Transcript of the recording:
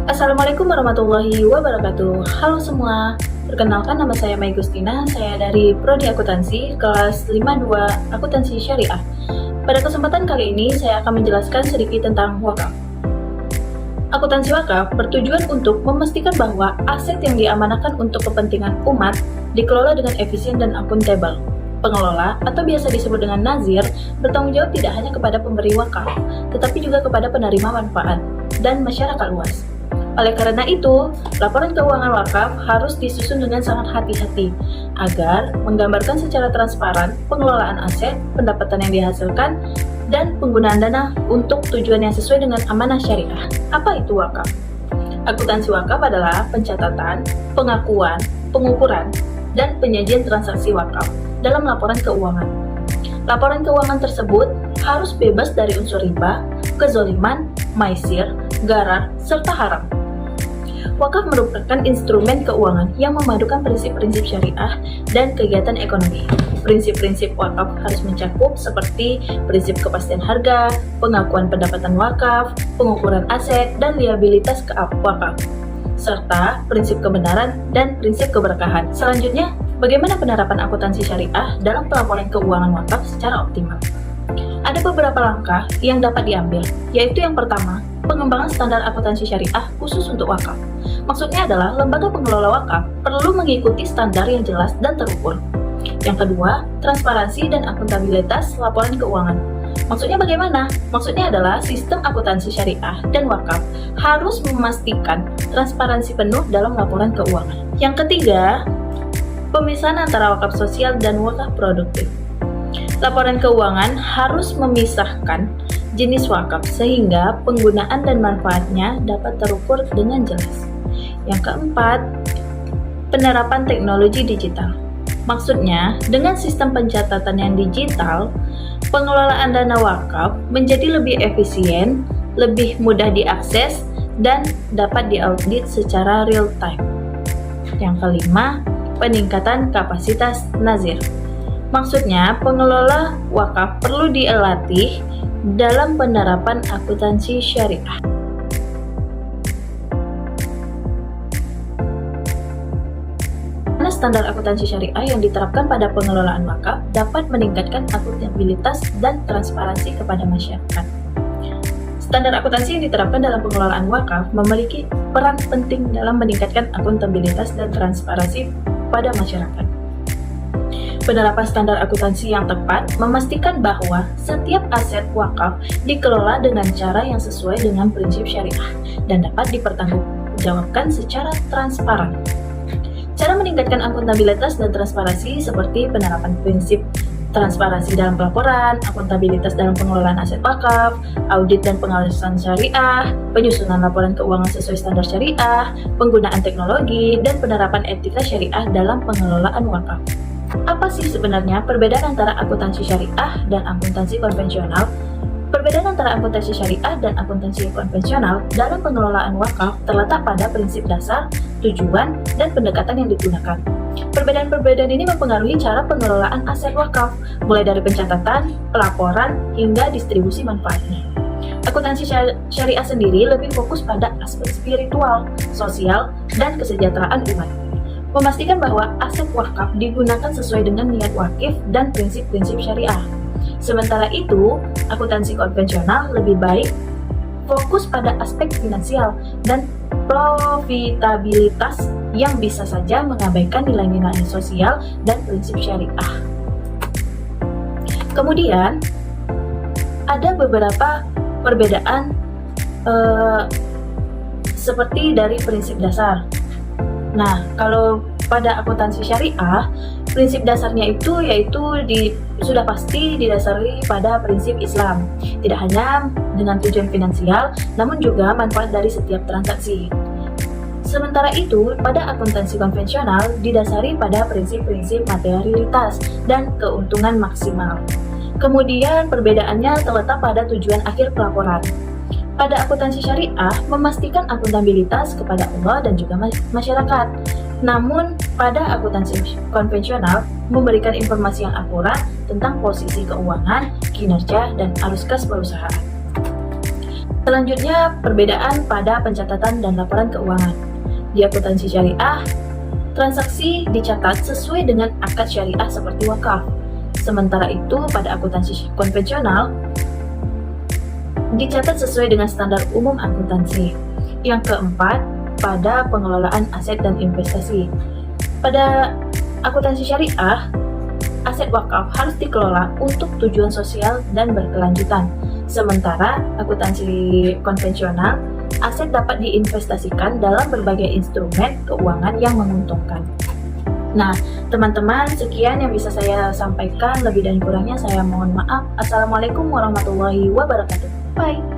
Assalamualaikum warahmatullahi wabarakatuh. Halo semua, perkenalkan nama saya Mai Gustina, saya dari Prodi Akuntansi kelas 52 Akuntansi Syariah. Pada kesempatan kali ini saya akan menjelaskan sedikit tentang wakaf. Akuntansi wakaf bertujuan untuk memastikan bahwa aset yang diamanahkan untuk kepentingan umat dikelola dengan efisien dan akuntabel. Pengelola, atau biasa disebut dengan nazir, bertanggung jawab tidak hanya kepada pemberi wakaf, tetapi juga kepada penerima manfaat dan masyarakat luas. Oleh karena itu, laporan keuangan wakaf harus disusun dengan sangat hati-hati agar menggambarkan secara transparan pengelolaan aset, pendapatan yang dihasilkan, dan penggunaan dana untuk tujuan yang sesuai dengan amanah syariah. Apa itu wakaf? Akuntansi wakaf adalah pencatatan, pengakuan, pengukuran, dan penyajian transaksi wakaf dalam laporan keuangan. Laporan keuangan tersebut harus bebas dari unsur riba, kezoliman, maisir, gharar, serta haram. Wakaf merupakan instrumen keuangan yang memadukan prinsip-prinsip syariah dan kegiatan ekonomi. Prinsip-prinsip wakaf harus mencakup seperti prinsip kepastian harga, pengakuan pendapatan wakaf, pengukuran aset, dan liabilitas ke wakaf, serta prinsip kebenaran dan prinsip keberkahan. Selanjutnya, bagaimana penerapan akuntansi syariah dalam pelaporan keuangan wakaf secara optimal? Ada beberapa langkah yang dapat diambil, yaitu yang pertama, pengembangan standar akuntansi syariah khusus untuk wakaf. Maksudnya adalah lembaga pengelola wakaf perlu mengikuti standar yang jelas dan terukur. Yang kedua, transparansi dan akuntabilitas laporan keuangan. Maksudnya bagaimana? Maksudnya adalah sistem akuntansi syariah dan wakaf harus memastikan transparansi penuh dalam laporan keuangan. Yang ketiga, pemisahan antara wakaf sosial dan wakaf produktif. Laporan keuangan harus memisahkan jenis wakaf sehingga penggunaan dan manfaatnya dapat terukur dengan jelas. Yang keempat, penerapan teknologi digital. Maksudnya, dengan sistem pencatatan yang digital, pengelolaan dana wakaf menjadi lebih efisien, lebih mudah diakses, dan dapat diaudit secara real time. Yang kelima, peningkatan kapasitas nazir. Maksudnya, pengelola wakaf perlu dilatih dalam penerapan akuntansi syariah. Standar akuntansi syariah yang diterapkan pada pengelolaan wakaf dapat meningkatkan akuntabilitas dan transparansi kepada masyarakat. Standar akuntansi yang diterapkan dalam pengelolaan wakaf memiliki peran penting dalam meningkatkan akuntabilitas dan transparansi pada masyarakat. Penerapan standar akuntansi yang tepat memastikan bahwa setiap aset wakaf dikelola dengan cara yang sesuai dengan prinsip syariah dan dapat dipertanggungjawabkan secara transparan. Cara meningkatkan akuntabilitas dan transparansi seperti penerapan prinsip transparansi dalam pelaporan, akuntabilitas dalam pengelolaan aset wakaf, audit dan pengawasan syariah, penyusunan laporan keuangan sesuai standar syariah, penggunaan teknologi, dan penerapan etika syariah dalam pengelolaan wakaf. Apa sih sebenarnya perbedaan antara akuntansi syariah dan akuntansi konvensional? Perbedaan antara akuntansi syariah dan akuntansi konvensional dalam pengelolaan wakaf terletak pada prinsip dasar, tujuan, dan pendekatan yang digunakan. Perbedaan-perbedaan ini mempengaruhi cara pengelolaan aset wakaf, mulai dari pencatatan, pelaporan, hingga distribusi manfaatnya. Akuntansi syariah sendiri lebih fokus pada aspek spiritual, sosial, dan kesejahteraan umat. Memastikan bahwa aset wakaf digunakan sesuai dengan niat wakif dan prinsip-prinsip syariah. Sementara itu, akuntansi konvensional lebih baik fokus pada aspek finansial dan profitabilitas yang bisa saja mengabaikan nilai-nilai sosial dan prinsip syariah. Kemudian, ada beberapa perbedaan seperti dari prinsip dasar. Nah, kalau pada akuntansi syariah, prinsip dasarnya itu sudah pasti didasari pada prinsip Islam, tidak hanya dengan tujuan finansial, namun juga manfaat dari setiap transaksi. Sementara itu, pada akuntansi konvensional didasari pada prinsip-prinsip materialitas dan keuntungan maksimal. Kemudian perbedaannya terletak pada tujuan akhir pelaporan. Pada akuntansi syariah, memastikan akuntabilitas kepada Allah dan juga masyarakat. Namun, pada akuntansi konvensional, memberikan informasi yang akurat tentang posisi keuangan, kinerja, dan arus kas perusahaan. Selanjutnya, perbedaan pada pencatatan dan laporan keuangan. Di akuntansi syariah, transaksi dicatat sesuai dengan akad syariah seperti wakaf. Sementara itu, pada akuntansi konvensional, dicatat sesuai dengan standar umum akuntansi. Yang keempat, pada pengelolaan aset dan investasi. Pada akuntansi syariah, aset wakaf harus dikelola untuk tujuan sosial dan berkelanjutan. Sementara akuntansi konvensional, aset dapat diinvestasikan dalam berbagai instrumen keuangan yang menguntungkan. Nah, teman-teman, sekian yang bisa saya sampaikan. Lebih dan kurangnya saya mohon maaf. Assalamualaikum warahmatullahi wabarakatuh. Bye.